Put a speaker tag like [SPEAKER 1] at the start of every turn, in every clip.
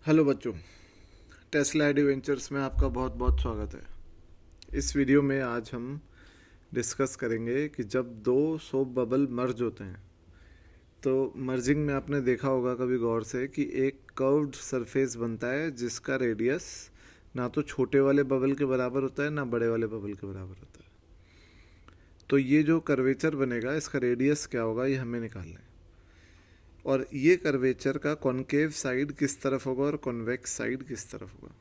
[SPEAKER 1] Hello बच्चों, Tesla adventures में आपका बहुत बहुत स्वागत है। इस वीडियो में आज हम डिस्कस करेंगे कि जब दो सोप बबल मर्ज होते हैं तो मर्जिंग में आपने देखा होगा कभी गौर से कि एक कर्व्ड सरफेस बनता है जिसका रेडियस ना तो छोटे वाले बबल के बराबर होता है ना बड़े वाले बबल के बराबर होता है। तो ये जो कर्वेचर बनेगा इसका रेडियस क्या होगा ये हमें निकालना है। और ये कर्वेचर का कॉनकेव साइड किस तरफ होगा और कॉन्वेक्स साइड किस तरफ होगा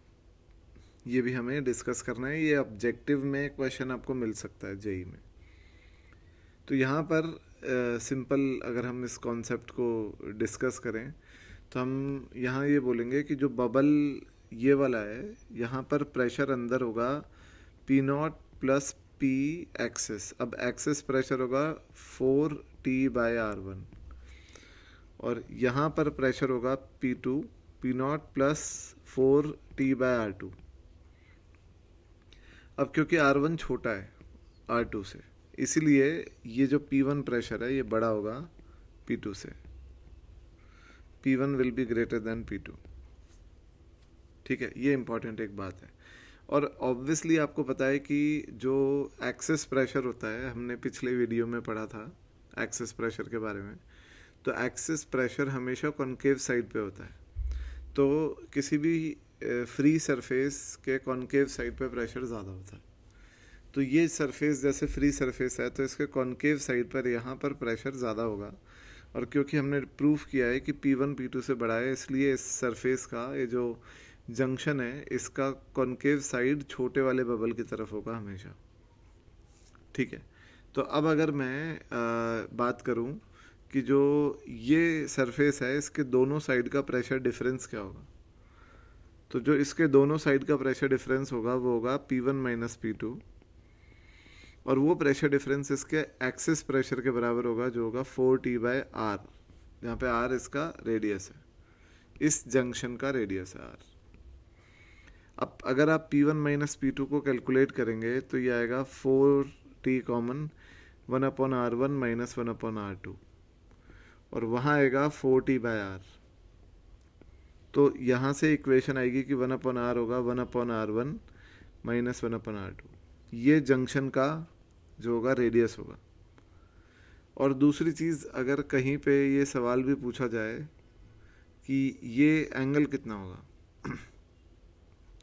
[SPEAKER 1] ये भी हमें डिस्कस करना है। ये ऑब्जेक्टिव में क्वेश्चन आपको मिल सकता है जेई में। तो यहाँ पर सिंपल अगर हम इस कॉन्सेप्ट को डिस्कस करें तो हम यहाँ ये बोलेंगे कि जो बबल ये वाला है यहाँ पर प्रेशर अंदर होगा P naught plus P excess. अब एक्सेस प्रेशर होगा 4T/R1 और यहाँ पर प्रेशर होगा P2 P naught plus 4T/R2। अब क्योंकि R1 छोटा है R2 से इसीलिए ये जो P1 प्रेशर है ये बड़ा होगा P2 से। P1 will be greater than P2। ठीक है, ये इंपॉर्टेंट एक बात है। और ऑब्वियसली आपको पता है कि जो एक्सेस प्रेशर होता है हमने पिछले वीडियो में पढ़ा था एक्सेस प्रेशर के बारे में। तो एक्सेस प्रेशर हमेशा कॉनकेव साइड पे होता है। तो किसी भी फ्री सरफेस के कॉनकेव साइड पे प्रेशर ज़्यादा होता है। तो ये सरफेस जैसे फ्री सरफेस है तो इसके कॉनकेव साइड पर यहाँ पर प्रेशर ज़्यादा होगा। और क्योंकि हमने प्रूफ किया है कि P1 P2 से बड़ा है इसलिए इस सरफेस का ये जो जंक्शन है इसका कॉनकेव साइड छोटे वाले बबल की तरफ होगा हमेशा। ठीक है, तो अब अगर मैं बात करूँ कि जो ये सरफेस है इसके दोनों साइड का प्रेशर डिफरेंस क्या होगा, तो जो इसके दोनों साइड का प्रेशर डिफरेंस होगा वो होगा P1 माइनस P2 और वो प्रेशर डिफरेंस इसके एक्सिस प्रेशर के बराबर होगा जो होगा 4T/R, जहाँ पे R इसका रेडियस है, इस जंक्शन का रेडियस है R। अब अगर आप P1 माइनस P2 को कैलकुलेट करेंगे तो ये आएगा 4T common 1/R1 minus 1/R2 और वहाँ आएगा 4T/R। तो यहाँ से इक्वेशन आएगी कि 1/R होगा 1/R1 माइनस 1/R2। ये जंक्शन का जो होगा रेडियस होगा। और दूसरी चीज़ अगर कहीं पे ये सवाल भी पूछा जाए कि ये एंगल कितना होगा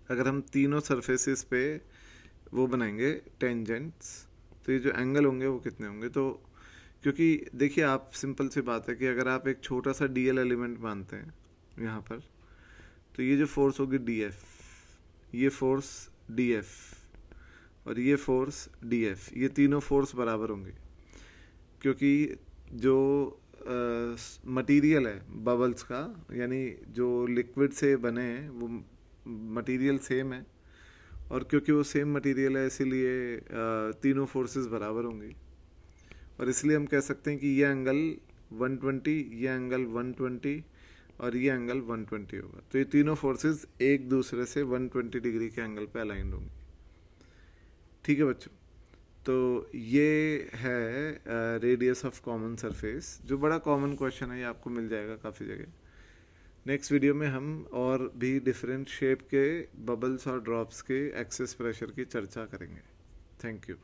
[SPEAKER 1] अगर हम तीनों सरफेसेस पे वो बनाएंगे टेंजेंट्स तो ये जो एंगल होंगे वो कितने होंगे। तो क्योंकि देखिए आप सिंपल सी बात है कि अगर आप एक छोटा सा डीएल एलिमेंट मानते हैं यहाँ पर तो ये जो फोर्स होगी DF, ये फोर्स DF और ये फोर्स DF, ये तीनों फोर्स बराबर होंगे क्योंकि जो मटेरियल है बबल्स का यानी जो लिक्विड से बने हैं वो मटेरियल सेम है और क्योंकि वो सेम मटेरियल है इसीलिए तीनों फोर्सेस बराबर होंगी। और इसलिए हम कह सकते हैं कि ये एंगल 120, ये एंगल 120 और ये एंगल 120 होगा। तो ये तीनों फोर्सेस एक दूसरे से 120 डिग्री के एंगल पे अलाइंड होंगी। ठीक है बच्चों, तो ये है रेडियस ऑफ कॉमन सरफेस जो बड़ा कॉमन क्वेश्चन है, ये आपको मिल जाएगा काफ़ी जगह। नेक्स्ट वीडियो में हम और भी डिफरेंट शेप के बबल्स और ड्रॉप्स के एक्सेस प्रेशर की चर्चा करेंगे। Thank you.